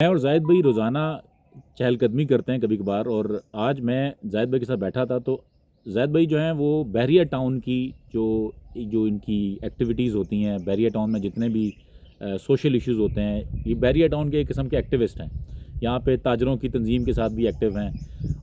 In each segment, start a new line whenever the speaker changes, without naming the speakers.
मैं और जाहिद भाई रोज़ाना चहलकदमी करते हैं कभी कभार। और आज मैं जाहिद भाई के साथ बैठा था तो जाहिद भाई जो हैं वो बैरियर टाउन की जो जो इनकी एक्टिविटीज़ होती हैं, बैरियर टाउन में जितने भी सोशल इश्यूज़ होते हैं, ये बैरियर टाउन के एक किस्म के एक्टिविस्ट हैं। यहाँ पे ताजरों की तंजीम के साथ भी एक्टिव हैं।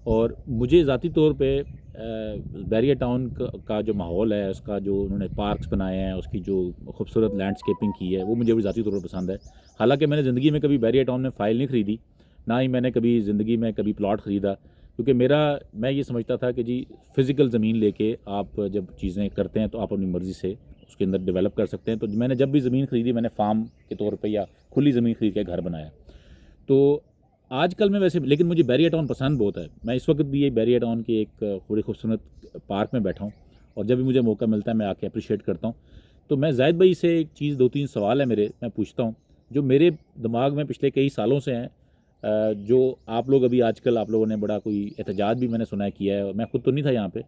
और मुझे ज़ाती तौर पे बैरियर टाउन का जो माहौल है, उसका जो उन्होंने पार्क्स बनाए हैं, उसकी जो खूबसूरत लैंडस्केपिंग की है, वो मुझे भी ज़ाती तौर पर पसंद है। हालांकि मैंने ज़िंदगी में कभी बैरियर टाउन में फ़ाइल नहीं ख़रीदी, ना ही मैंने कभी ज़िंदगी में कभी प्लॉट ख़रीदा, क्योंकि मैं ये समझता था कि जी फ़िज़िकल ज़मीन लेके आप जब चीज़ें करते हैं तो आप अपनी मर्ज़ी से उसके अंदर डेवलप कर सकते हैं। तो मैंने जब भी ज़मीन ख़रीदी, मैंने फार्म के तौर पे या खुली ज़मीन ख़रीद के घर बनाया। तो आजकल मैं वैसे, लेकिन मुझे बैरियर टाउन पसंद बहुत है। मैं इस वक्त भी ये बैरियर टाउन के एक बड़ी खूबसूरत पार्क में बैठा हूँ, और जब भी मुझे मौका मिलता है मैं आके अप्रिशिएट करता हूँ। तो मैं जाहिद भाई से एक चीज़, दो तीन सवाल है मेरे, मैं पूछता हूँ जो मेरे दिमाग में पिछले कई सालों से हैं। जो आप लोग अभी आजकल आप लोगों ने बड़ा कोई एहतजाज भी मैंने सुना है किया है, और मैं खुद तो नहीं था यहाँ पे,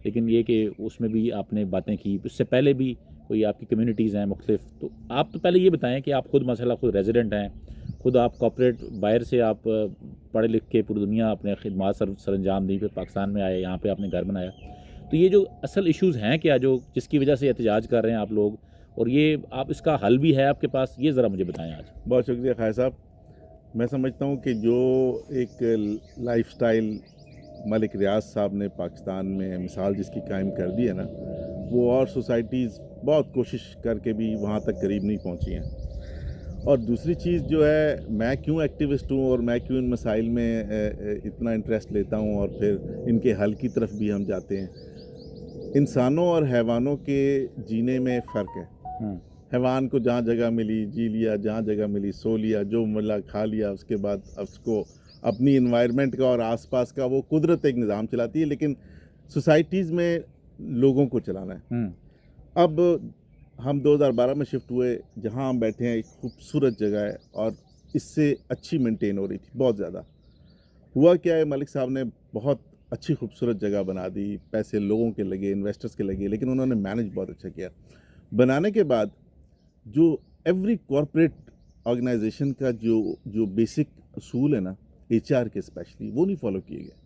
लेकिन ये कि उसमें भी आपने बातें की, उससे पहले भी कोई आपकी कम्युनिटीज़ हैं मुख्तलिफ। तो आप तो पहले ये बताएं कि आप खुद मसला खुद रेजिडेंट हैं, खुद आप कॉर्पोरेट बाहर से आप पढ़े लिख के पूरी दुनिया अपने खिदमत सर अंजाम दी, फिर पाकिस्तान में आए, यहाँ पे आपने घर बनाया। तो ये जो असल इश्यूज़ हैं क्या, जो जिसकी वजह से एहतजाज कर रहे हैं आप लोग, और ये आप इसका हल भी है आपके पास, ये ज़रा मुझे बताएं आज।
बहुत शुक्रिया खाय साहब। मैं समझता हूँ कि जो एक लाइफस्टाइल मलिक रियाज साहब ने पाकिस्तान में मिसाल जिसकी कायम कर दी है ना, वो और सोसाइटीज़ बहुत कोशिश करके भी वहाँ तक करीब नहीं पहुँची हैं। और दूसरी चीज़ जो है, मैं क्यों एक्टिविस्ट हूँ और मैं क्यों इन मसाइल में इतना इंटरेस्ट लेता हूँ और फिर इनके हल की तरफ भी हम जाते हैं। इंसानों और हैवानों के जीने में फ़र्क है। हैवान को जहाँ जगह मिली जी लिया, जहाँ जगह मिली सो लिया, जो मिला खा लिया, उसके बाद उसको अपनी इन्वायरमेंट का और आसपास का, वो कुदरत एक निज़ाम चलाती है, लेकिन सोसाइटीज़ में लोगों को चलाना है। अब हम 2012 में शिफ्ट हुए, जहाँ हम बैठे हैं एक खूबसूरत जगह है और इससे अच्छी मेंटेन हो रही थी बहुत ज़्यादा। हुआ क्या है, मलिक साहब ने बहुत अच्छी खूबसूरत जगह बना दी, पैसे लोगों के लगे, इन्वेस्टर्स के लगे, लेकिन उन्होंने मैनेज बहुत अच्छा किया। बनाने के बाद जो एवरी कॉरपोरेट ऑर्गेनाइजेशन का जो जो बेसिक असूल है ना, एचआर के स्पेशली, वो नहीं फॉलो किए गए।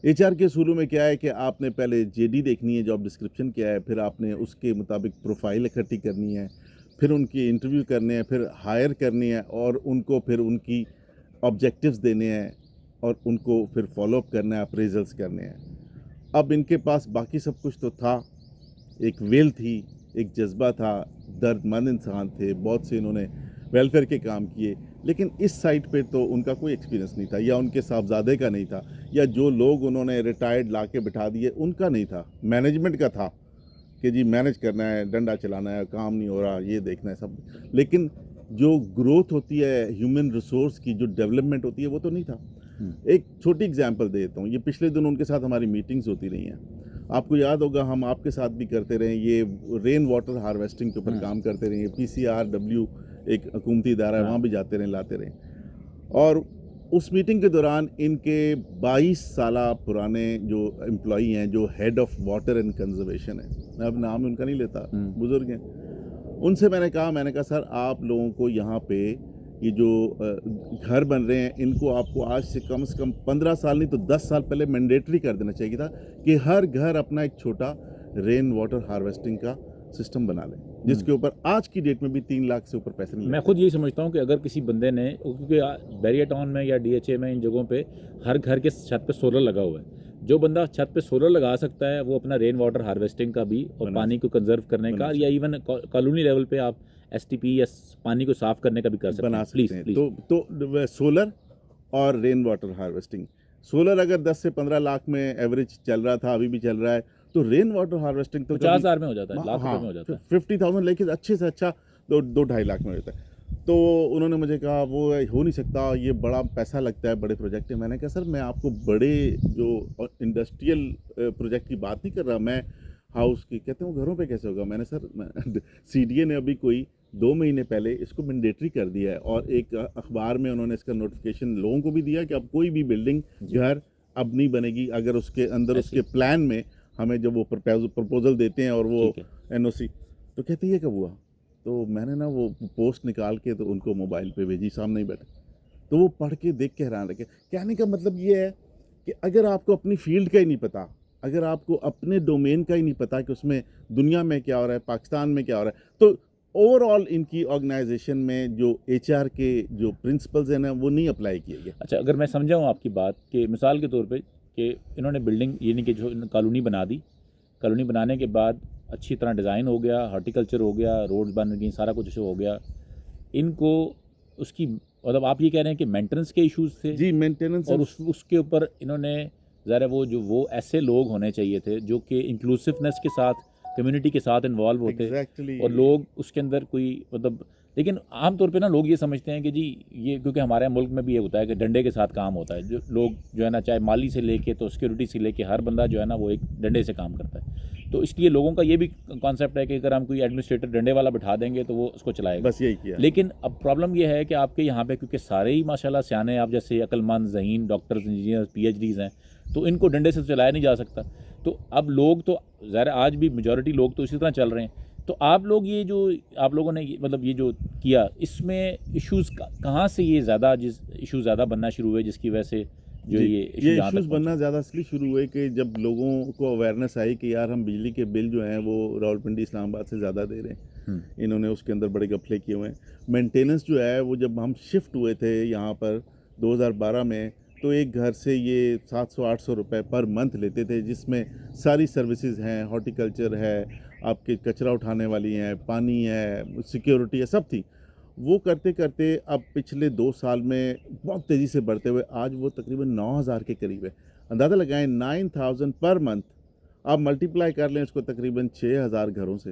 एचआर के असूलों में क्या है कि आपने पहले जेडी देखनी है, जॉब डिस्क्रिप्शन क्या है, फिर आपने उसके मुताबिक प्रोफाइल इकट्ठी करनी है, फिर उनकी इंटरव्यू करने हैं, फिर हायर करनी है, और उनको फिर उनकी ऑब्जेक्टिव्स देने हैं, और उनको फिर फॉलोअप करना है, अप्रेजल्स करने हैं। अब इनके पास बाकी सब कुछ तो था, एक वेल थी, एक जज्बा था, दर्दमंद इंसान थे, बहुत से इन्होंने वेलफेयर के काम किए, लेकिन इस साइड पे तो उनका कोई एक्सपीरियंस नहीं था, या उनके साहबजादे का नहीं था, या जो लोग उन्होंने रिटायर्ड ला के बिठा दिए उनका नहीं था। मैनेजमेंट का था कि जी मैनेज करना है, डंडा चलाना है, काम नहीं हो रहा, ये देखना है सब, लेकिन जो ग्रोथ होती है ह्यूमन रिसोर्स की, जो डेवलपमेंट होती है, वो तो नहीं था। एक छोटी एग्जांपल दे देता हूँ। ये पिछले दिन उनके साथ हमारी मीटिंग्स होती रही हैं, आपको याद होगा, हम आपके साथ भी करते रहे, ये रेन वाटर हार्वेस्टिंग के ऊपर काम करते रहे, PCRW एक हुकूमती इदारा है, वहाँ भी जाते रहे, लाते रहे। और उस मीटिंग के दौरान इनके 22 साला पुराने जो एम्प्लॉई हैं, जो head of water and conservation है, मैं अब नाम उनका नहीं लेता, बुजुर्ग हैं, उनसे मैंने कहा सर, आप लोगों को यहाँ पे ये जो घर बन रहे हैं, इनको आपको आज से कम 15 साल नहीं तो 10 साल पहले मैंडेटरी कर देना चाहिए था कि हर घर अपना एक छोटा रेन वाटर हार्वेस्टिंग का सिस्टम बना लें, जिसके ऊपर आज की डेट में भी 3 लाख से ऊपर पैसे नहीं
मैं
लगते।
खुद यही समझता हूँ कि अगर किसी बंदे ने, क्योंकि बैरियर टाउन में या DHA में, इन जगहों पे हर घर के छत पे सोलर लगा हुआ है, जो बंदा छत पे सोलर लगा सकता है वो अपना रेन वाटर हार्वेस्टिंग का भी और पानी को कंजर्व करने का, या इवन कॉलोनी लेवल पे आप STP या पानी को साफ करने का भी कर सकते
बना
हैं।
सकते
प्लीज़
हैं।
प्लीज़।
तो सोलर और रेन वाटर हार्वेस्टिंग, सोलर अगर 10 से 15 लाख में एवरेज चल रहा था, अभी भी चल रहा है, तो रेन वाटर हार्वेस्टिंग तो कभी
50,000 में हो जाता है, लाख रुपए
हाँ
में हो जाता है।
50,000, लेकिन अच्छे से अच्छा 2-2.5 लाख में हो जाता है। तो उन्होंने मुझे कहा वो हो नहीं सकता, ये बड़ा पैसा लगता है, बड़े प्रोजेक्ट है। मैंने कहा सर, मैं आपको बड़े जो इंडस्ट्रियल प्रोजेक्ट की बात नहीं कर रहा, मैं हाउस की, कहते हैं घरों पे कैसे होगा। मैंने सर CDA ने अभी कोई 2 महीने पहले इसको मैंडेटरी कर दिया है, और एक अखबार में उन्होंने इसका नोटिफिकेशन लोगों को भी दिया कि अब कोई भी बिल्डिंग घर अब नहीं बनेगी अगर उसके अंदर उसके प्लान में हमें जब वो प्रपोजल देते हैं और वो NOC, तो कहते ये कब हुआ। तो मैंने ना वो पोस्ट निकाल के तो उनको मोबाइल पे भेजी, सामने ही बैठे, तो वो पढ़ के देख के हैरान रखे। कहने का मतलब ये है कि अगर आपको अपनी फील्ड का ही नहीं पता, अगर आपको अपने डोमेन का ही नहीं पता कि उसमें दुनिया में क्या हो रहा है, पाकिस्तान में क्या हो रहा है, तो ओवरऑल इनकी ऑर्गेनाइजेशन में जो एचआर के जो प्रिंसिपल्स हैं ना, वो नहीं अप्लाई किए गए।
अच्छा, अगर मैं समझा हूँ आपकी बात कि मिसाल के तौर पे कि इन्होंने बिल्डिंग यानी कि जो कॉलोनी बना दी, कॉलोनी बनाने के बाद अच्छी तरह डिज़ाइन हो गया, हॉर्टिकल्चर हो गया, रोड्स बन गई, सारा कुछ हो गया, इनको उसकी मतलब आप ये कह रहे हैं कि मेंटेनेंस के इश्यूज थे
जी, मेंटेनेंस
और उसके ऊपर इन्होंने ज़रा वो ऐसे लोग होने चाहिए थे जो कि इंक्लूसिवनेस के साथ कम्युनिटी के साथ इन्वॉल्व होते
एग्जैक्टली
और लोग उसके अंदर कोई मतलब, लेकिन आमतौर पे ना लोग ये समझते हैं कि जी ये, क्योंकि हमारे मुल्क में भी ये होता है कि डंडे के साथ काम होता है, जो लोग जो है ना, चाहे माली से लेके तो सिक्योरिटी से लेके हर बंदा जो है ना वो एक डंडे से काम करता है। तो इसलिए लोगों का ये भी कॉन्सेप्ट है कि अगर हम कोई एडमिनिस्ट्रेटर डंडे वाला बिठा देंगे तो वो उसको चलाएगा।
बस यही किया।
लेकिन अब प्रॉब्लम ये है कि आपके यहाँ पे क्योंकि सारे ही माशाल्लाह सियाने, आप जैसे अक्लमंद ज़हीन डॉक्टर्स इंजीनियर्स पीएचडीज़ हैं, तो इनको डंडे से तो चलाया नहीं जा सकता। तो अब लोग तो ज़ाहिर आज भी मेजॉरिटी लोग तो इसी तरह चल रहे हैं। तो आप लोग ये जो आप लोगों ने मतलब ये जो किया, इसमें इश्यूज़ कहाँ से ये ज़्यादा जिस इशू ज़्यादा बनना शुरू हुए जिसके वजह से जो
जी,
ये
ये
यहाँ तक
इश्यूज बनना ज़्यादा इसलिए शुरू हुए कि जब लोगों को अवेयरनेस आई कि यार हम बिजली के बिल जो हैं वो रावलपिंडी इस्लामाबाद से ज़्यादा दे रहे हैं, इन्होंने उसके अंदर बड़े गफले किए हुए हैं। मेंटेनेंस जो है वो जब हम शिफ्ट हुए थे यहाँ पर 2012 में, तो एक घर से ये 700-800 रुपए पर मंथ लेते थे, जिसमें सारी सर्विसेज हैं, हॉर्टिकल्चर है, आपके कचरा उठाने वाली हैं, पानी है, सिक्योरिटी है, सब थी। वो करते करते अब पिछले 2 साल में बहुत तेज़ी से बढ़ते हुए आज वो तकरीबन 9,000 के करीब है। अंदाज़ा लगाएं 9,000 पर मंथ, आप मल्टीप्लाई कर लें उसको तकरीबन 6,000 घरों से,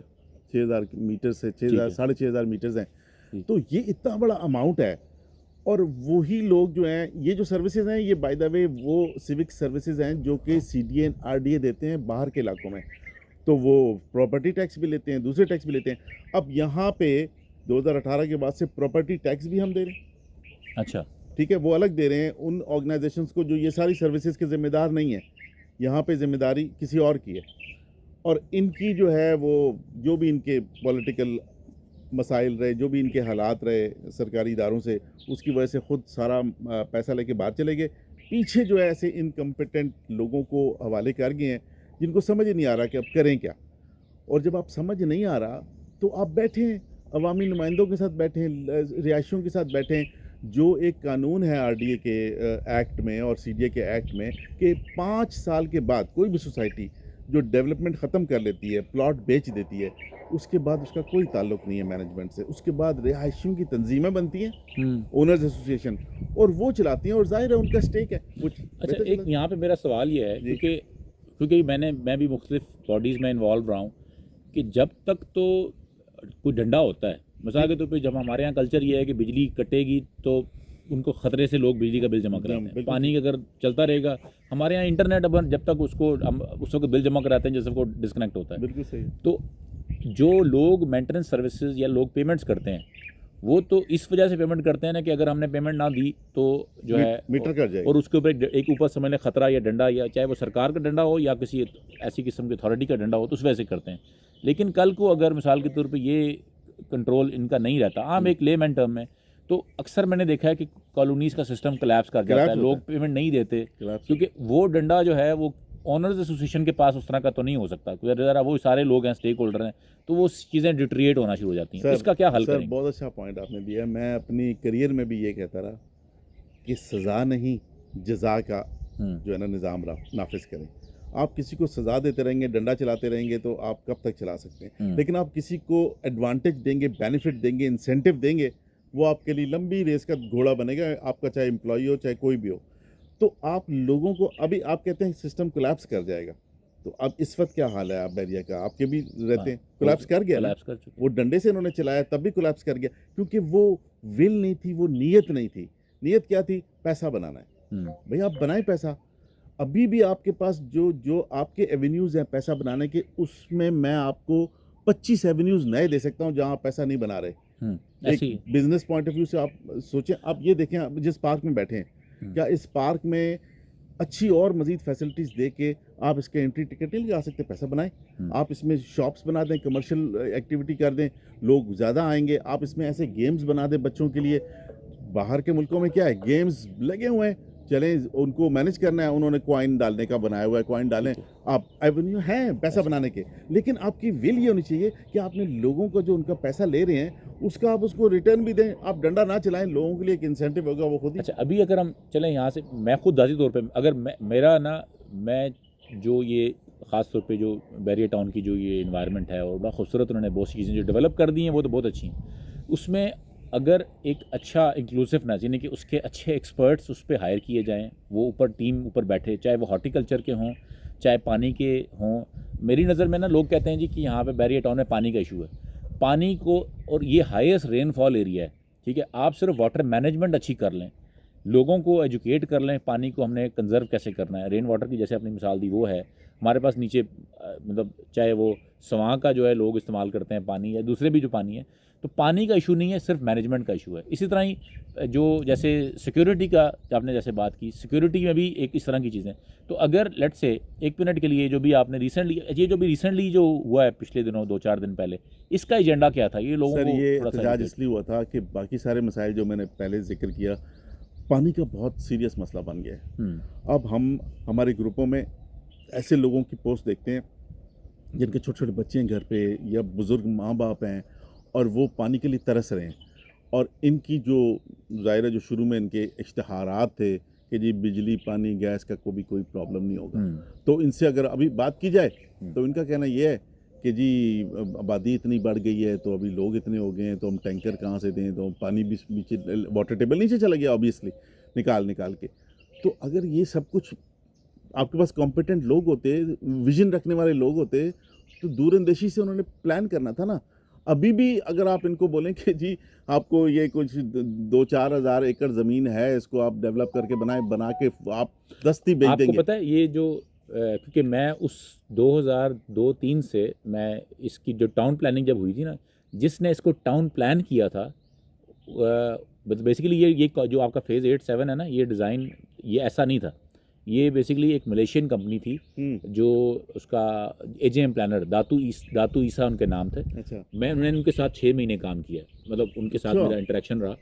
6,000 मीटर से, 6,000 साढ़े 6,000 मीटर्स हैं। तो ये इतना बड़ा अमाउंट है। और वही लोग जो हैं, ये जो सर्विसेज हैं, ये बाय द वे वो सिविक सर्विसेज हैं जो कि सीडीए आरडीए देते हैं बाहर के इलाकों में। तो वो प्रॉपर्टी टैक्स भी लेते हैं, दूसरे टैक्स भी लेते हैं। अब यहाँ पे 2018 के बाद से प्रॉपर्टी टैक्स भी हम दे रहे हैं।
अच्छा,
ठीक है, वो अलग दे रहे हैं उन ऑर्गेनाइजेशंस को जो ये सारी सर्विसेज के ज़िम्मेदार नहीं है। यहाँ पे ज़िम्मेदारी किसी और की है। और इनकी जो है वो जो भी इनके पॉलिटिकल मसाइल रहे, जो भी इनके हालात रहे सरकारी इदारों से, उसकी वजह से ख़ुद सारा पैसा लेके बाहर चले गए। पीछे जो है ऐसे इनकम्पिटेंट लोगों को हवाले कर गए हैं जिनको समझ ही नहीं आ रहा कि अब करें क्या। और जब आप समझ नहीं आ रहा तो आप बैठें, अवामी नुमाइंदों के साथ बैठें, रिहायशियों के साथ बैठें। जो एक कानून है आरडीए के एक्ट में और सीडीए के एक्ट में कि 5 साल के बाद कोई भी सोसाइटी जो डेवलपमेंट ख़त्म कर लेती है, प्लॉट बेच देती है, उसके बाद उसका कोई ताल्लुक नहीं है मैनेजमेंट से। उसके बाद रिहायशियों की तंजीमें बनती हैं, ओनर्स एसोसिएशन, और वो चलाती हैं, और जाहिर है उनका स्टेक है।
अच्छा, एक यहाँ पे मेरा सवाल ये है, क्योंकि मैं भी मुख्तलिफ बॉडीज़ में इन्वॉल्व रहा हूँ कि जब तक तो कोई डंडा होता है, मिसाल के तौर पे जब हमारे यहाँ कल्चर ये है कि बिजली कटेगी तो उनको ख़तरे से लोग बिजली का बिल जमा कराते हैं। पानी अगर चलता रहेगा, हमारे यहाँ इंटरनेट अब जब तक उसको हम उस वक्त बिल जमा कराते हैं जैसे वो डिस्कनेक्ट होता है।
बिल्कुल सही।
तो जो लोग मेंटेनेंस सर्विसेज या लोग पेमेंट्स करते हैं, वो तो इस वजह से पेमेंट करते हैं ना कि अगर हमने पेमेंट ना दी तो जो है
मीटर कट जाएगा,
और उसके ऊपर एक ऊपर समझ लें खतरा या डंडा, या चाहे वो सरकार का डंडा हो या किसी ऐसी किस्म की अथॉरिटी का डंडा हो, तो उस वजह से करते हैं। लेकिन कल को अगर मिसाल के तौर पे ये कंट्रोल इनका नहीं रहता, आम एक लेमैन टर्म में, तो अक्सर मैंने देखा है कि कॉलोनीज़ का सिस्टम कोलैप्स कर जाता है, लोग पेमेंट नहीं देते क्योंकि वो डंडा जो है वो ऑनर्स एसोसिएशन के पास उस तरह का तो नहीं हो सकता, क्योंकि ज़रा वो सारे लोग हैं, स्टेक होल्डर हैं, तो वो चीज़ें डिट्रिएट होना शुरू हो जाती हैं। इसका क्या हल करेंगे?
बहुत अच्छा पॉइंट आपने दिया। मैं अपनी करियर में भी ये कहता रहा कि सज़ा नहीं, जज़ा का जो है ना निज़ाम नाफिज करें। आप किसी को सज़ा देते रहेंगे, डंडा चलाते रहेंगे, तो आप कब तक चला सकते हैं। लेकिन आप किसी को एडवांटेज देंगे, बेनिफिट देंगे, इंसेंटिव देंगे, वो आपके लिए लंबी रेस का घोड़ा बनेगा, आपका चाहे एम्प्लॉई हो चाहे कोई भी हो। तो आप लोगों को, अभी आप कहते हैं सिस्टम कोलैप्स कर जाएगा, तो अब इस वक्त क्या हाल है आप बैरिया का, आपके भी रहते हैं, कोलैप्स कर गया ना। वो डंडे से उन्होंने चलाया तब भी कोलैप्स कर गया, क्योंकि वो विल नहीं थी, वो नीयत नहीं थी। नीयत क्या थी? पैसा बनाना है। भाई आप बनाएं पैसा। अभी भी आपके पास जो आपके एवेन्यूज़ हैं पैसा बनाने के, उसमें मैं आपको 25 एवेन्यूज़ नए दे सकता हूँ जहाँ आप पैसा नहीं बना रहे। एक बिजनेस पॉइंट ऑफ व्यू से आप सोचें, आप ये देखें, आप जिस पार्क में बैठे हैं, क्या इस पार्क में अच्छी और मज़ीद फैसिलिटीज़ दे के आप इसके एंट्री टिकट नहीं लगा सकते? पैसा बनाएं। आप इसमें शॉप्स बना दें, कमर्शियल एक्टिविटी कर दें, लोग ज़्यादा आएंगे। आप इसमें ऐसे गेम्स बना दें बच्चों के लिए बाहर के मुल्कों में क्या है, गेम्स लगे हुए हैं, चलें उनको मैनेज करना है, उन्होंने कॉइन डालने का बनाया हुआ है, कॉइन डालें, आप एवेन्यू हैं पैसा बनाने के, लेकिन आपकी विल ये होनी चाहिए कि आपने लोगों को जो उनका पैसा ले रहे हैं उसका आप उसको रिटर्न भी दें, आप डंडा ना चलाएं, लोगों के लिए एक इंसेंटिव होगा वो खुद ही।
अच्छा, अभी अगर हम चलें यहाँ से, मैं खुद ज़ाती तौर पे अगर मेरा ना, मैं जो ये ख़ास तौर पे जो बैरियर टाउन की जो ये इन्वायरमेंट है, और बड़ा खूबसूरत उन्होंने बहुत सी चीज़ें जो डेवलप कर दी हैं वो तो बहुत अच्छी हैं, उसमें अगर एक अच्छा इंक्लूसिवनेस, यानी कि उसके अच्छे एक्सपर्ट्स उस पर हायर किए जाएँ, वो ऊपर टीम ऊपर बैठे, चाहे वो हॉर्टिकल्चर के हों चाहे पानी के हों। मेरी नज़र में ना, लोग कहते हैं जी कि यहाँ पे बैरियर टाउन में पानी का इशू है, पानी को, और ये हाईएस्ट रेनफॉल एरिया है, ठीक है, आप सिर्फ वाटर मैनेजमेंट अच्छी कर लें, लोगों को एजुकेट कर लें, पानी को हमने कंजर्व कैसे करना है, रेन वाटर की जैसे आपने मिसाल दी वो है हमारे पास नीचे, मतलब चाहे वो सवां का जो है लोग इस्तेमाल करते हैं पानी, या दूसरे भी जो पानी है, तो पानी का इशू नहीं है, सिर्फ मैनेजमेंट का इशू है। इसी तरह ही जो जैसे सिक्योरिटी का आपने जैसे बात की, सिक्योरिटी में भी एक इस तरह की चीज़ें, तो अगर लेट्स से एक मिनट के लिए जो भी आपने रिसेंटली जो हुआ है पिछले दिनों 2-4 दिन पहले, इसका एजेंडा क्या था, ये लोगों
सर
को
ये
थोड़ा सा
एहतजाज
educate-
इसलिए हुआ था कि बाकी सारे मसाइल जो मैंने पहले जिक्र किया, पानी का बहुत सीरियस मसला बन गया है। अब हम हमारे ग्रुपों में ऐसे लोगों की पोस्ट देखते हैं जिनके छोटे छोटे बच्चे हैं घर पे, या बुज़ुर्ग माँ बाप हैं, और वो पानी के लिए तरस रहे हैं, और इनकी जो ज़ाहिर है जो शुरू में इनके इश्तिहारात थे कि जी बिजली पानी गैस का कोई प्रॉब्लम नहीं होगा, तो इनसे अगर अभी बात की जाए तो इनका कहना ये है कि जी आबादी इतनी बढ़ गई है, तो अभी लोग इतने हो गए हैं, तो हम टैंकर कहाँ से दें, तो पानी भी नीचे, वाटर टेबल नीचे चला गया ऑब्वियसली, निकाल के। तो अगर ये सब कुछ आपके पास कॉम्पिटेंट लोग होते, विजन रखने वाले लोग होते, तो दूरंदेशी से उन्होंने प्लान करना था ना। अभी भी अगर आप इनको बोलें कि जी आपको ये कुछ 2-4 हज़ार एकड़ ज़मीन है, इसको आप डेवलप करके बना के आप दस्ती बेच
आपको
देंगे।
पता है ये जो क्योंकि मैं उस 2002-3 से, मैं इसकी जो टाउन प्लानिंग जब हुई थी ना, जिसने इसको टाउन प्लान किया था, बेसिकली ये जो आपका फेज़ 8-7 है ना, ये डिज़ाइन ये ऐसा नहीं था, ये बेसिकली एक मलेशियन कंपनी थी जो उसका एजेएम प्लानर दातू ईसा उनके नाम थे।
अच्छा,
मैंने उनके साथ 6 महीने काम किया, मतलब उनके साथ
अच्छा।
मेरा इंटरेक्शन रहा।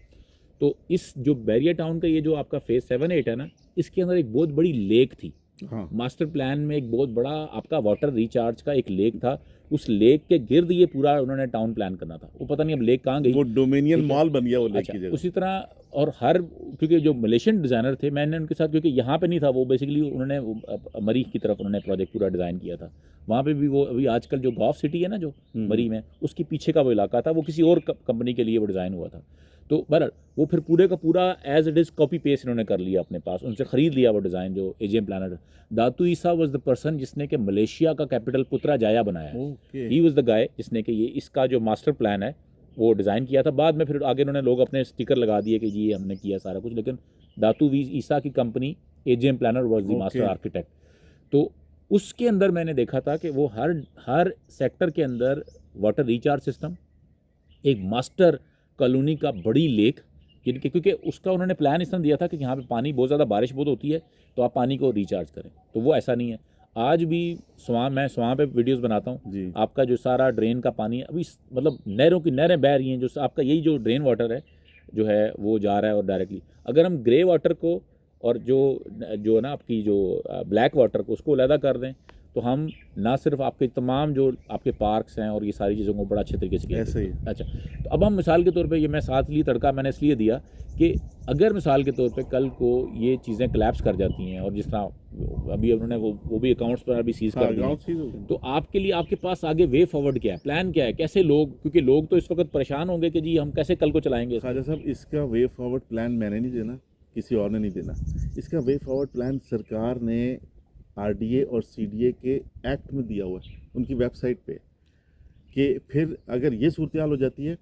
तो इस जो बैरियर टाउन का ये जो आपका फेज़ 7-8 है ना, इसके अंदर एक बहुत बड़ी लेक थी।
हाँ,
मास्टर प्लान में एक बहुत बड़ा आपका वाटर रिचार्ज का एक लेक था, उस लेक के गिर्द ये पूरा उन्होंने टाउन प्लान करना था। वो पता नहीं अब लेक कहाँ गई।
वो डोमिनियन
ठीक है।
मॉल बन गया वो लेक
अच्छा,
की जगह।
उसी तरह और हर, क्योंकि जो मलेशियन डिज़ाइनर थे, मैंने उनके साथ, क्योंकि यहाँ पे नहीं था वो, बेसिकली उन्होंने मरी की तरफ उन्होंने प्रोजेक्ट पूरा डिज़ाइन किया था, वहाँ पे भी वो अभी आजकल जो गॉफ सिटी है ना जो मरी में, उसके पीछे का वो इलाका था, वो किसी और कंपनी के लिए वो डिज़ाइन हुआ था। तो बहरहाल वो फिर पूरे का पूरा as it is copy paste इन्होंने कर लिया अपने पास, उनसे ख़रीद लिया वो डिज़ाइन जो AGM planner. Datu Isa was the person जिसने कि मलेशिया का कैपिटल पुत्रा जाया बनाया है।
Okay,
he was the guy जिसने कि ये इसका जो मास्टर प्लान है वो डिज़ाइन किया था। बाद में फिर आगे उन्होंने लोग अपने स्टिकर लगा दिए कि जी ये हमने किया सारा कुछ, लेकिन दातू ईसा की company AGM planner was the master architect. तो उसके अंदर मैंने देखा था कि वो हर सेक्टर के अंदर वाटर रिचार्ज सिस्टम, एक मास्टर कॉलोनी का बड़ी लेक, क्योंकि उसका उन्होंने प्लान इस तरह दिया था कि यहाँ पे पानी बहुत ज़्यादा, बारिश बहुत होती है, तो आप पानी को रिचार्ज करें। तो वो ऐसा नहीं है। आज भी मैं स्वां पे वीडियोस बनाता हूँ,
जी,
आपका जो सारा ड्रेन का पानी अभी मतलब नहरों की नहरें बह रही हैं, जो आपका यही जो ड्रेन वाटर है जो है वो जा रहा है, और डायरेक्टली अगर हम ग्रे वाटर को और जो ना आपकी जो ब्लैक वाटर को उसको अलहदा कर दें, तो हम ना सिर्फ आपके तमाम जो आपके पार्क्स हैं और ये सारी चीज़ों को बड़ा अच्छे तरीके से
ऐसे ही।
अच्छा, तो अब हम मिसाल के तौर पे, ये मैं साथ ली तड़का मैंने इसलिए दिया कि अगर मिसाल के तौर पे कल को ये चीज़ें कोलैप्स कर जाती हैं, और जिस तरह अभी उन्होंने वो भी अकाउंट्स पर अभी सीज कर दिए, तो आपके लिए आपके पास आगे वे फॉरवर्ड क्या है, प्लान क्या है, कैसे लोग, क्योंकि लोग तो इस वक्त परेशान होंगे कि जी हम कैसे कल को चलाएंगे।
ख्वाजा साहब, इसका वे फॉरवर्ड प्लान मैंने नहीं देना, किसी और ने नहीं देना। इसका वे फॉरवर्ड प्लान सरकार ने आरडीए और सीडीए के एक्ट में दिया हुआ है, उनकी वेबसाइट पे, कि फिर अगर ये सूरत हाल हो जाती है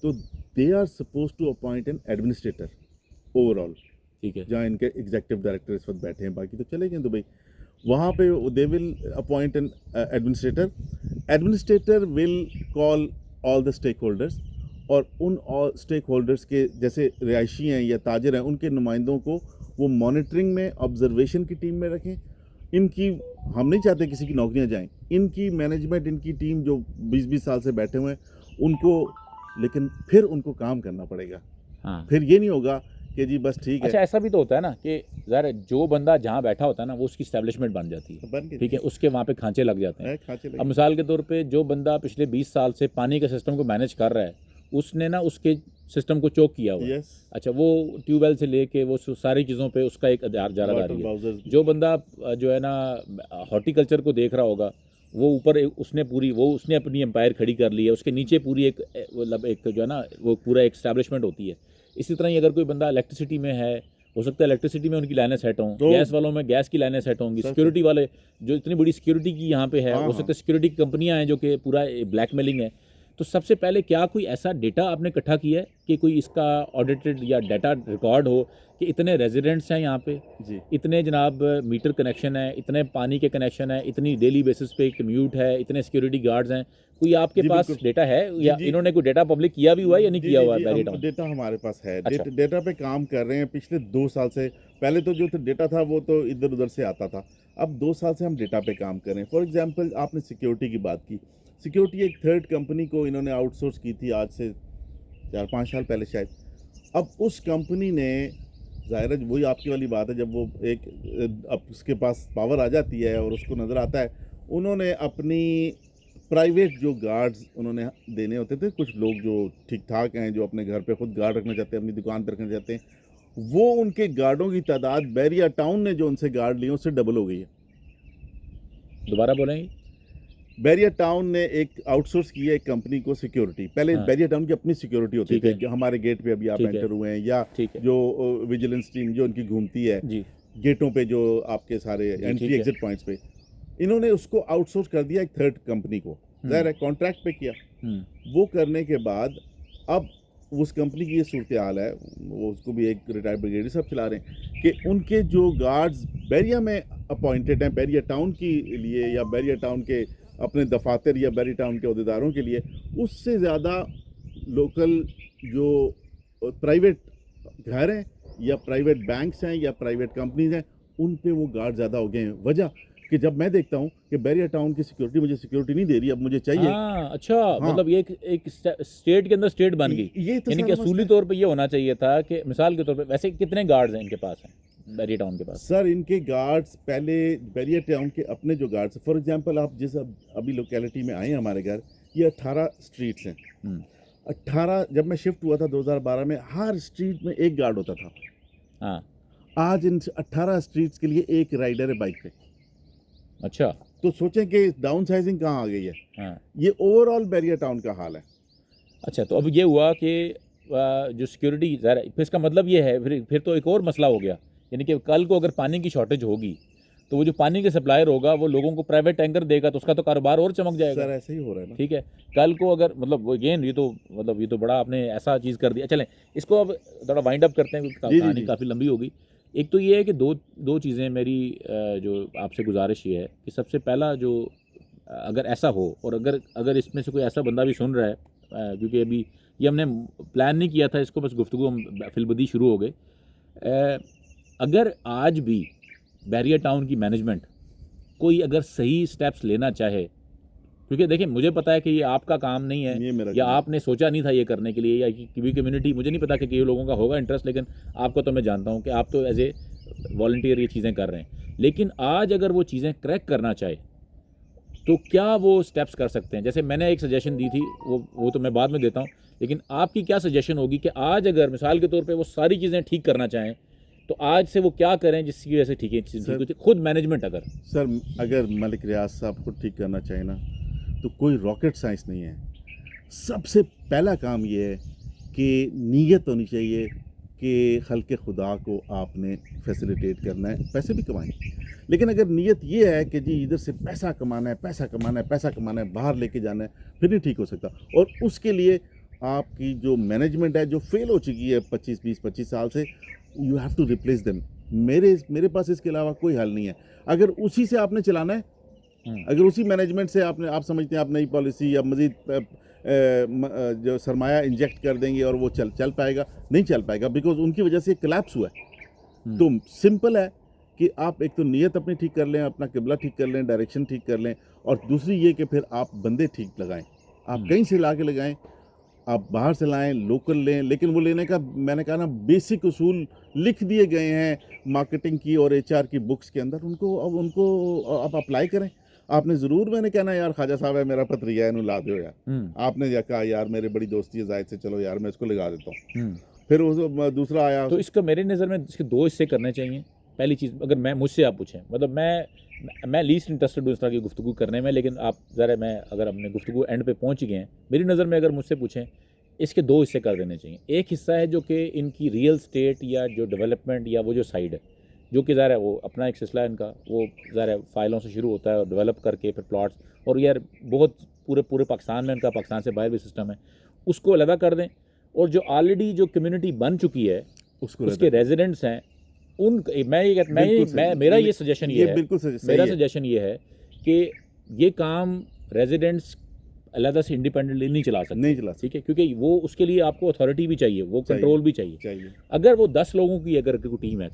तो they are suppose to appoint an administrator overall,
ठीक है,
जहाँ इनके एग्जीक्यूटिव डायरेक्टर इस वक्त बैठे हैं, बाकी तो चले गए दुबई, वहाँ पे they will appoint an administrator will call all the stakeholders, और उन ऑल स्टेक होल्डर्स के जैसे रिहायशी हैं या ताजर हैं, उनके नुमाइंदों को वो मॉनिटरिंग में, ऑब्जर्वेशन की टीम में रखें। इनकी, हम नहीं चाहते किसी की नौकरियां जाएं, इनकी मैनेजमेंट, इनकी टीम जो 20-20 साल से बैठे हुए हैं उनको, लेकिन फिर उनको काम करना पड़ेगा।
हाँ।
फिर ये नहीं होगा कि जी बस ठीक
अच्छा,
है,
ऐसा भी तो होता है ना कि ज़रा जो बंदा जहाँ बैठा होता है ना, वो उसकी एस्टेब्लिशमेंट बन जाती है,
बन के
ठीक है, उसके वहाँ पे खांचे लग जाते हैं।
खांचे
अब
लगे।
मिसाल के तौर पे जो बंदा पिछले 20 साल से पानी के सिस्टम को मैनेज कर रहा है, उसने ना उसके सिस्टम को चोक किया हुआ है।
यस,
अच्छा, वो ट्यूबवेल से लेके वो सारी चीज़ों पे उसका एक
वाटर
जारादारी है।
बाउजर्स।
जो बंदा जो है ना हॉर्टिकल्चर को देख रहा होगा, वो ऊपर उसने अपनी एम्पायर खड़ी कर ली है, उसके नीचे पूरी एक मतलब एक जो है ना वो पूरा एक स्टैब्लिशमेंट होती है। इसी तरह ही अगर कोई बंदा इलेक्ट्रिसिटी में है, हो सकता है इलेक्ट्रिसिटी में उनकी लाइनें सेट हों,
तो
गैस वालों में गैस की लाइनें सेट होंगी,
सर
सिक्योरिटी वाले जो इतनी बड़ी सिक्योरिटी की यहाँ पे है,
हाँ
हो
हाँ
सकता है सिक्योरिटी की कंपनियाँ हैं जो कि पूरा ब्लैकमेलिंग है। तो सबसे पहले क्या कोई ऐसा डेटा आपने इकट्ठा किया है कि कोई इसका ऑडिटेड या डाटा रिकॉर्ड हो कि इतने रेजिडेंट्स हैं यहाँ पे,
जी
इतने जनाब मीटर कनेक्शन है, इतने पानी के कनेक्शन है, इतनी डेली बेसिस पे कम्यूट है, इतने सिक्योरिटी गार्ड्स हैं, कोई आपके
जी
पास
बिल्कुल।
डेटा है
जी
या
जी
इन्होंने कोई डेटा पब्लिक किया भी हुआ है या नहीं
जी
किया
जी
हुआ है
जी
बैरियर
हम
टाउन?
डेटा हमारे पास है,
अच्छा।
डेटा पे काम कर रहे हैं पिछले 2 साल से। पहले तो जो डेटा था वो तो इधर उधर से आता था, अब 2 साल से हम डेटा पे काम कर रहे हैं। फॉर एग्जांपल आपने सिक्योरिटी की बात की, सिक्योरिटी एक थर्ड कंपनी को इन्होंने आउटसोर्स की थी आज से 4-5 साल पहले शायद। अब उस कंपनी ने, ज़ाहिर है वही आपकी वाली बात है, जब वो एक अब उसके पास पावर आ जाती है और उसको नज़र आता है, उन्होंने अपनी प्राइवेट जो गार्ड्स उन्होंने देने होते थे, कुछ लोग जो ठीक ठाक हैं जो अपने घर पे खुद गार्ड रखना चाहते हैं, अपनी दुकान पे रखना चाहते हैं, वो उनके गार्डों की तादाद बैरिया टाउन ने जो उनसे गार्ड लिए उससे डबल हो गई है।
दोबारा बोलेंगे?
बैरिया टाउन ने एक आउटसोर्स की है एक कंपनी को सिक्योरिटी। पहले
हाँ।
बैरिया टाउन की अपनी सिक्योरिटी होती
ठीक
थी
है।
कि हमारे गेट पे अभी आप
ठीक है।
एंटर हुए हैं, या
ठीक है।
जो विजिलेंस टीम जो उनकी घूमती है
जी।
गेटों पे, जो आपके सारे
जी,
एंट्री
ठीक है।
एग्जिट पॉइंट्स पे, इन्होंने उसको आउटसोर्स कर दिया एक थर्ड कंपनी को। ज़ाहिर है कॉन्ट्रैक्ट पे किया। वो करने के बाद अब उस कंपनी की ये सूरत हाल है, वो उसको भी एक रिटायर्ड ब्रिगेडियर सब चला रहे हैं कि उनके जो गार्ड्स बैरिया में अपॉइंटेड हैं बैरिया टाउन के लिए, या बैरिया टाउन के अपने दफातर या बैरिया टाउन के अहदेदारों के लिए, उससे ज़्यादा लोकल जो प्राइवेट घर हैं या प्राइवेट बैंक्स हैं या प्राइवेट कंपनीज हैं, उन पे वो गार्ड ज़्यादा हो गए हैं। वजह कि जब मैं देखता हूँ कि बैरिया टाउन की सिक्योरिटी मुझे सिक्योरिटी नहीं दे रही, अब मुझे चाहिए।
हाँ, अच्छा,
हाँ,
मतलब ये एक स्टेट के अंदर स्टेट बन गई।
ये तो
यानी कि
सारा मसला
असूली
है।
तौर पे ये होना चाहिए था कि मिसाल के तौर पे वैसे कितने गार्ड्स हैं इनके पास हैं बैरिया टाउन के पास?
सर इनके गार्ड्स पहले बैरिया टाउन के अपने जो गार्ड्स, फॉर एग्जांपल आप जिस अभी लोकेलिटी में आए हैं हमारे घर, ये 18 स्ट्रीट्स हैं। 18, जब मैं शिफ्ट हुआ था 2012 में, हर स्ट्रीट में एक गार्ड होता था।
हाँ।
आज इन 18 स्ट्रीट्स के लिए एक राइडर है बाइक पे।
अच्छा।
तो सोचें कि डाउन साइजिंग कहाँ आ गई है।
हाँ।
ये ओवरऑल बैरिया टाउन का हाल है।
अच्छा, तो अब ये हुआ कि जो सिक्योरिटी ज़रा, फिर इसका मतलब ये है, फिर तो एक और मसला हो गया। यानी कि कल को अगर पानी की शॉर्टेज होगी तो वो जो पानी के सप्लायर होगा वो लोगों को प्राइवेट टैंकर देगा, तो उसका तो कारोबार और चमक जाएगा।
सर ऐसे ही हो रहा है ना।
ठीक है। कल को अगर मतलब अगेन ये तो बड़ा आपने ऐसा चीज़ कर दिया। चलें, इसको अब थोड़ा वाइंड अप करते हैं क्योंकि
जी
कहानी
जी
काफ़ी लंबी होगी। एक तो ये है कि दो चीज़ें मेरी जो आपसे गुजारिश ये है कि सबसे पहला जो अगर ऐसा हो, और अगर इसमें से कोई ऐसा बंदा भी सुन रहा है, क्योंकि अभी ये हमने प्लान नहीं किया था इसको, बस गुफ्तगू हम फिलबदी शुरू हो गए। अगर आज भी बैरिया टाउन की मैनेजमेंट कोई अगर सही स्टेप्स लेना चाहे, क्योंकि देखिए मुझे पता है कि ये आपका काम नहीं है
ये मेरा
या
काम है।
आपने सोचा नहीं था ये करने के लिए, या कि कम्युनिटी, मुझे नहीं पता कि कई लोगों का होगा इंटरेस्ट, लेकिन आपको तो मैं जानता हूँ कि आप तो एज ए वॉल्टियर ये चीज़ें कर रहे हैं। लेकिन आज अगर वो चीज़ें क्रैक करना चाहे तो क्या वो स्टेप्स कर सकते हैं? जैसे मैंने एक सजेशन दी थी, वो तो मैं बाद में देता हूँ, लेकिन आपकी क्या सजेशन होगी कि आज अगर मिसाल के तौर पे वो सारी चीज़ें ठीक करना चाहें तो आज से वो क्या करें जिसकी वजह से ठीक है खुद मैनेजमेंट?
सर अगर मलिक रियाज साहब को ठीक करना चाहे ना, तो कोई रॉकेट साइंस नहीं है। सबसे पहला काम ये है कि नीयत होनी चाहिए कि खल्क़े खुदा को आपने फैसिलिटेट करना है, पैसे भी कमाएं। लेकिन अगर नीयत ये है कि जी इधर से पैसा कमाना है, पैसा कमाना है, पैसा कमाना है, बाहर लेके जाना है, फिर नहीं ठीक हो सकता। और उसके लिए आपकी जो मैनेजमेंट है जो फेल हो चुकी है 25 साल से, you have to replace them. मेरे पास इसके अलावा कोई हल नहीं है। अगर उसी से आपने चलाना है, अगर उसी मैनेजमेंट से आपने, आप समझते हैं आप नई पॉलिसी या मज़ीद जो सरमाया इंजेक्ट कर देंगे और वो चल पाएगा, नहीं चल पाएगा, बिकॉज उनकी वजह से कोलैप्स हुआ है। तो सिंपल है कि आप एक तो नीयत अपनी ठीक कर लें, अपना किबला ठीक कर लें, डायरेक्शन ठीक कर लें, और दूसरी ये कि फिर आप बंदे ठीक लगाएं। आप कहीं से ला के लगाएं। आप बाहर से लाएं, लोकल लें, लेकिन वो लेने का मैंने कहा ना बेसिक उसूल लिख दिए गए हैं मार्केटिंग की और एचआर की बुक्स के अंदर, उनको आप अप्लाई करें। आपने ज़रूर मैंने कहना यार ख्वाजा साहब है मेरा पत्रिया है, इन्हों ला दो यार। आपने या कहा यार मेरे बड़ी दोस्ती है जायद से, चलो यार मैं इसको लगा देता हूँ। फिर उस दूसरा आया।
तो इसका मेरे नज़र में इसके दो हिस्से करने चाहिए। पहली चीज़, अगर मैं मुझसे आप पूछें, मतलब मैं लीस्ट इंटरेस्टेड हूँ इस तरह की गुफ्तगू करने में, लेकिन आप ज़रा मैं अगर अपने गुफ्तगू एंड पे पहुँच गए हैं, मेरी नज़र में अगर मुझसे पूछें, इसके दो हिस्से कर देने चाहिए। एक हिस्सा है जो कि इनकी रियल स्टेट या जो डेवलपमेंट या वो जो साइड है, जो कि ज़ाहिर है वो अपना एक सिलसिला है इनका, वो ज़ाहिर है फाइलों से शुरू होता है और डेवलप करके फिर प्लॉट्स, और यार बहुत पूरे पाकिस्तान में इनका, पाकिस्तान से बाहर भी सिस्टम है, उसको अलग कर दें। और जो ऑलरेडी जो कम्युनिटी बन चुकी है, उसके रेजिडेंट्स हैं, उन मेरा ये सजेशन ये है, मेरा सजेशन ये है कि ये काम रेजिडेंट्स अलहदा से इंडिपेंडेंटली नहीं चला सकते, ठीक है, क्योंकि वो उसके लिए आपको अथॉरिटी भी चाहिए, वो कंट्रोल भी चाहिए। अगर वो 10 लोगों की अगर कोई टीम है,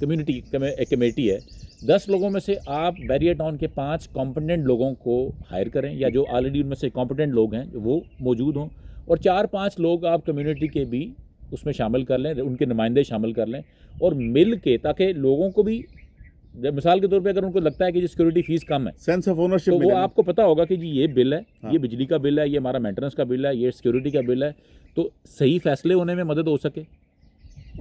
कमेटी है, 10 लोगों में से आप बैरियर टाउन के 5 कॉम्पिटेंट लोगों को हायर करें, या जो ऑलरेडी उनमें से कॉम्पिटेंट लोग हैं वो मौजूद हों, और 4-5 लोग आप कम्युनिटी के भी उसमें शामिल कर लें, उनके नुमाइंदे शामिल कर लें, और मिल के, ताकि लोगों को भी, मिसाल के तौर पे अगर उनको लगता है कि जी सिक्योरिटी फीस कम है,
सेंस ऑफ ओनरशिप,
तो वो आपको पता होगा कि जी ये बिल है, ये बिजली का बिल है, ये हमारा मेंटेनेंस का बिल है, ये सिक्योरिटी का बिल है, तो सही फैसले होने में मदद हो सके।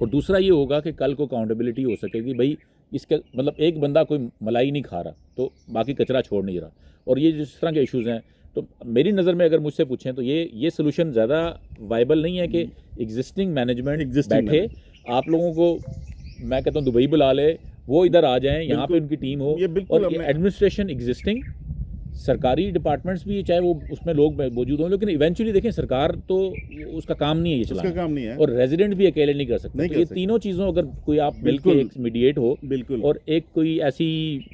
और दूसरा ये होगा कि कल को अकाउंटेबिलिटी हो सके कि भाई इसके मतलब एक बंदा कोई मलाई नहीं खा रहा तो बाकी कचरा छोड़ नहीं रहा। और ये जिस तरह के इश्यूज़ हैं, तो मेरी नज़र में अगर मुझसे पूछें तो ये सोल्यूशन ज़्यादा वाइबल नहीं है कि एग्जिस्टिंग मैनेजमेंट बैठे, आप लोगों को मैं कहता हूँ दुबई बुला ले, वो इधर आ जाएं, यहाँ पे उनकी टीम हो, और एडमिनिस्ट्रेशन एग्जिस्टिंग सरकारी डिपार्टमेंट्स भी, चाहे वो उसमें लोग मौजूद हों, लेकिन इवेंचुअली देखें सरकार तो उसका काम नहीं है ये चलाना,
काम नहीं है,
और रेजिडेंट भी अकेले नहीं कर सकते। तो ये तीनों चीज़ों अगर कोई आप मिलकर एक मीडिएट हो, और एक कोई ऐसी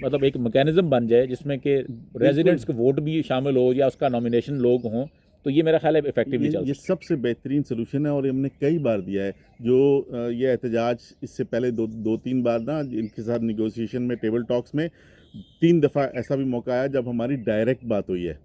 मतलब एक मैकेनिज्म बन जाए जिसमें कि रेजिडेंट्स के वोट भी शामिल हो या उसका नॉमिनेशन लोग हों, तो ये मेरा ख्याल है इफेक्टिवली चल सकता है।
ये सबसे बेहतरीन सोल्यूशन है, और हमने कई बार दिया है। जो ये एहतजाज इससे पहले 2-3 बार ना इनके साथ निगोशिएशन में, टेबल टॉक्स में 3 दफ़ा ऐसा भी मौका आया जब हमारी डायरेक्ट बात हुई है।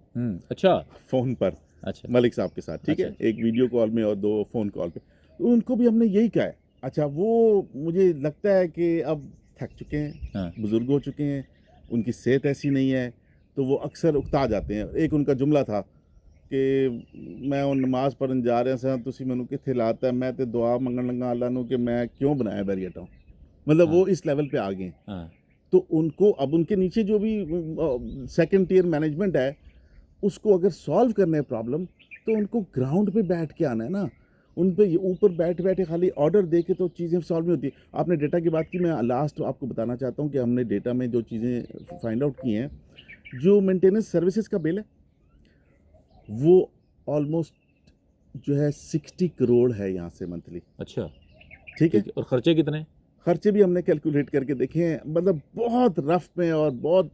अच्छा,
फ़ोन पर,
अच्छा,
मलिक साहब के साथ, ठीक है, एक वीडियो कॉल में और 2 फ़ोन कॉल पे, तो उनको भी हमने यही कहा है। अच्छा, वो मुझे लगता है कि अब थक चुके हैं, बुज़ुर्ग हो चुके हैं, उनकी सेहत ऐसी नहीं है, तो वो अक्सर उकता जाते हैं। एक उनका जुमला था कि मैं वो नमाज पढ़न जा रहे हैं, तुसी मैनू कित्थे लाता है, मैं तो दुआ मंगन लगा अल्लाह नू कि मैं क्यों बनाया बैरियर टाउन। मतलब वो इस लेवल पे आ गए। तो उनको अब उनके नीचे जो भी सेकंड टियर मैनेजमेंट है, उसको अगर सॉल्व करना है प्रॉब्लम, तो उनको ग्राउंड पे बैठ के आना है ना। उन पे ऊपर बैठे खाली ऑर्डर दे के तो चीज़ें सॉल्व नहीं होती। आपने डेटा की बात की, मैं लास्ट आपको बताना चाहता हूँ कि हमने डेटा में जो चीज़ें फाइंड आउट की हैं, जो मेंटेनेंस सर्विसेज का बिल है वो ऑलमोस्ट जो है 60 करोड़ है यहाँ से मंथली।
अच्छा,
ठीक है।
और खर्चे कितने?
खर्चे भी हमने कैलकुलेट करके देखे हैं, मतलब बहुत रफ में और बहुत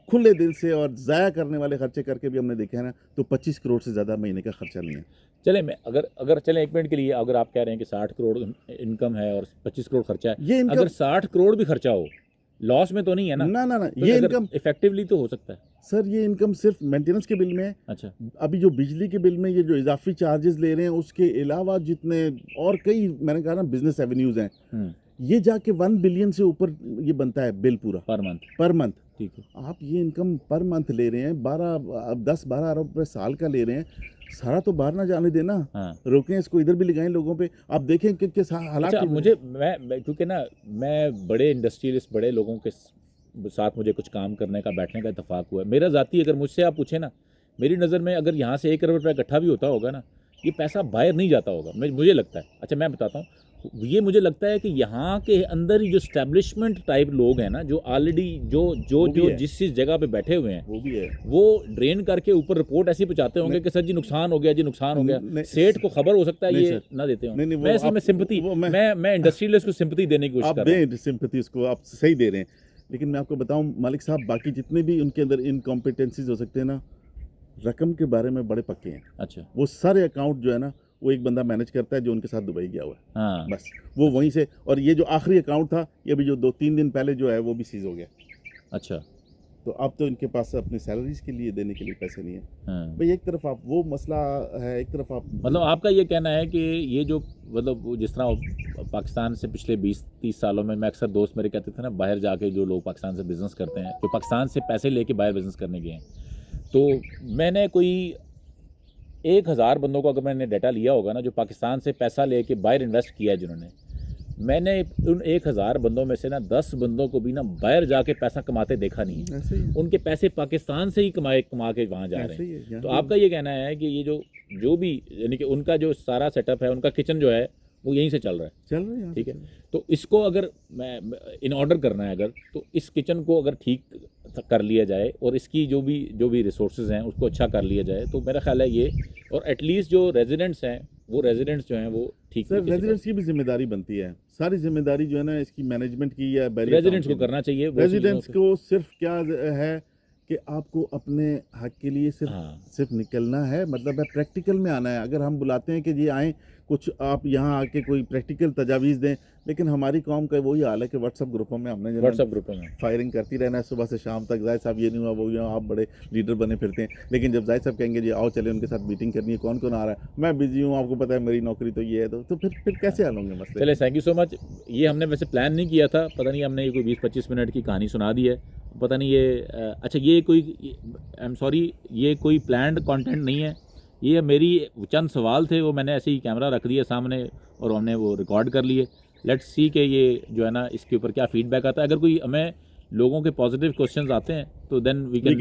खुले दिल से और ज़ाया करने वाले खर्चे करके भी हमने देखे हैं ना, तो 25 करोड़ से ज़्यादा महीने का खर्चा नहीं है।
चले मैं अगर चलें 1 मिनट के लिए, अगर आप कह रहे हैं कि 60 करोड़ इनकम है और 25 करोड़ खर्चा है,
ये
अगर 60 करोड़ भी खर्चा हो, लॉस में तो नहीं है ना?
ना
तो
ये इनकम
इफेक्टिवली तो हो सकता है
सर। ये इनकम सिर्फ मेंटेनेंस के बिल में है।
अच्छा,
अभी जो बिजली के बिल में ये जो इजाफी चार्जेस ले रहे हैं, उसके अलावा जितने और कई मैंने कहा ना बिजनेस एवेन्यूज हैं, ये जाके 1 बिलियन से ऊपर ये बनता है बिल पूरा पर मंथ।
ठीक है,
आप ये इनकम पर मंथ ले रहे हैं, 10-12 अरब रुपए साल का ले रहे हैं, सारा तो बाहर ना जाने देना। रोकें इसको, इधर भी लगाएं लोगों पे, आप देखें कि किस हालात।
अच्छा, मुझे मैं क्योंकि ना मैं बड़े इंडस्ट्रियलिस्ट, बड़े लोगों के साथ मुझे कुछ काम करने का, बैठने का इत्तेफाक हुआ है। मेरा ज़ाती अगर मुझसे आप पूछे ना, मेरी नज़र में अगर यहाँ से 1 करोड़ रुपया इकट्ठा भी होता होगा ना, ये पैसा बाहर नहीं जाता होगा, मुझे लगता है। अच्छा, मैं बताता हूँ, ये मुझे लगता है कि यहाँ के अंदर ही जो स्टैब्लिशमेंट टाइप लोग हैं ना, जो ऑलरेडी जो जिस जगह पे बैठे हुए हैं,
वो भी है,
वो ड्रेन करके ऊपर रिपोर्ट ऐसी पहुँचाते होंगे कि सर जी नुकसान हो गया, जी नुकसान हो गया। सेठ को खबर हो सकता है ये ना देते हो। मैं इसमें सिंपैथी, मैं इंडस्ट्रियलिस्ट को सिंपैथी देने की कोशिश कर रहा हूँ।
आप दें सिंपैथी, इसको आप सही दे रहे हैं, लेकिन मैं आपको बताऊं मालिक साहब, बाकी जितने भी उनके अंदर इनकॉम्पिटेंसीज हो सकते हैं ना, रकम के बारे में बड़े पक्के हैं।
अच्छा,
वो सारे अकाउंट जो है ना, वो एक बंदा मैनेज करता है जो उनके साथ दुबई गया हुआ है।
हाँ,
बस वो वहीं से, और ये जो आखिरी अकाउंट था, ये भी जो 2-3 दिन पहले जो है वो भी सीज हो गया।
अच्छा,
तो अब तो इनके पास अपनी सैलरीज के लिए देने के लिए पैसे नहीं है
हाँ।
भाई। एक तरफ आप वो मसला है, एक तरफ आप
मतलब आपका ये कहना है कि ये जो मतलब वो जिस तरह पाकिस्तान से पिछले 20-30 सालों में, मैं अक्सर दोस्त मेरे कहते थे ना, बाहर जाके जो लोग पाकिस्तान से बिज़नेस करते हैं, जो पाकिस्तान से पैसे लेके बाहर बिज़नेस करने गए हैं, तो मैंने कोई 1000 बंदों को अगर मैंने डाटा लिया होगा ना, जो पाकिस्तान से पैसा लेके बाहर इन्वेस्ट किया है जिन्होंने, मैंने उन 1000 बंदों में से ना 10 बंदों को भी ना बाहर जाके पैसा कमाते देखा नहीं है।
ऐसे ही है,
उनके पैसे पाकिस्तान से ही कमा के वहाँ जा
ऐसे
रहे
ही है
हैं।
यहाँ
तो
पे।
आपका ये कहना है कि ये जो भी यानी कि उनका जो सारा सेटअप है, उनका किचन जो है वो यहीं से चल रहा है,
चल रहे हैं यहाँ
ठीक है।
से चल रहे हैं।
तो इसको अगर मैं इन ऑर्डर करना है अगर, तो इस किचन को अगर ठीक कर लिया जाए और इसकी जो भी रिसोर्सेज हैं उसको अच्छा कर लिया जाए, तो मेरा ख्याल है ये, और एटलीस्ट जो रेजिडेंट्स हैं वो रेजिडेंट्स जो हैं वो ठीक
सर रेजिडेंट्स की भी जिम्मेदारी बनती है, सारी जिम्मेदारी जो है ना इसकी मैनेजमेंट की या
रेजिडेंट्स को करना चाहिए। वो
रेजिडेंट्स
चीज़ों
को सिर्फ क्या है कि आपको अपने हक के लिए
हाँ।
सिर्फ निकलना है, मतलब है प्रैक्टिकल में आना है। अगर हम बुलाते हैं कि जी आएँ, कुछ आप यहाँ आके कोई प्रैक्टिकल तजावीज़ दें, लेकिन हमारी कौम का वही हाल है कि व्हाट्सअप ग्रुपों में हमने
व्हाट्सएप ग्रुपों में
फायरिंग करती रहना है सुबह से शाम तक। जाहिद साहब ये नहीं हुआ, वो हुआ, आप बड़े लीडर बने फिरते हैं, लेकिन जब जाहिद साहब कहेंगे जी आओ चले उनके साथ मीटिंग करनी है, कौन कौन आ रहा है, मैं बिजी हूँ, आपको पता है मेरी नौकरी तो ये है, तो फिर कैसे हल होंगे मसले?
चले, थैंक यू सो मच। ये हमने वैसे प्लान नहीं किया था, पता नहीं हमने ये कोई 20-25 मिनट की कहानी सुना दी है, पता नहीं ये अच्छा ये कोई, आई एम सॉरी, ये कोई प्लान्ड कंटेंट नहीं है, ये मेरी चंद सवाल थे, वो मैंने ऐसे ही कैमरा रख दिया सामने और हमने वो रिकॉर्ड कर लिए। लेट्स सी कि ये जो है ना इसके ऊपर क्या फीडबैक आता है। अगर कोई हमें लोगों के पॉजिटिव क्वेश्चंस आते हैं तो देन वी कैन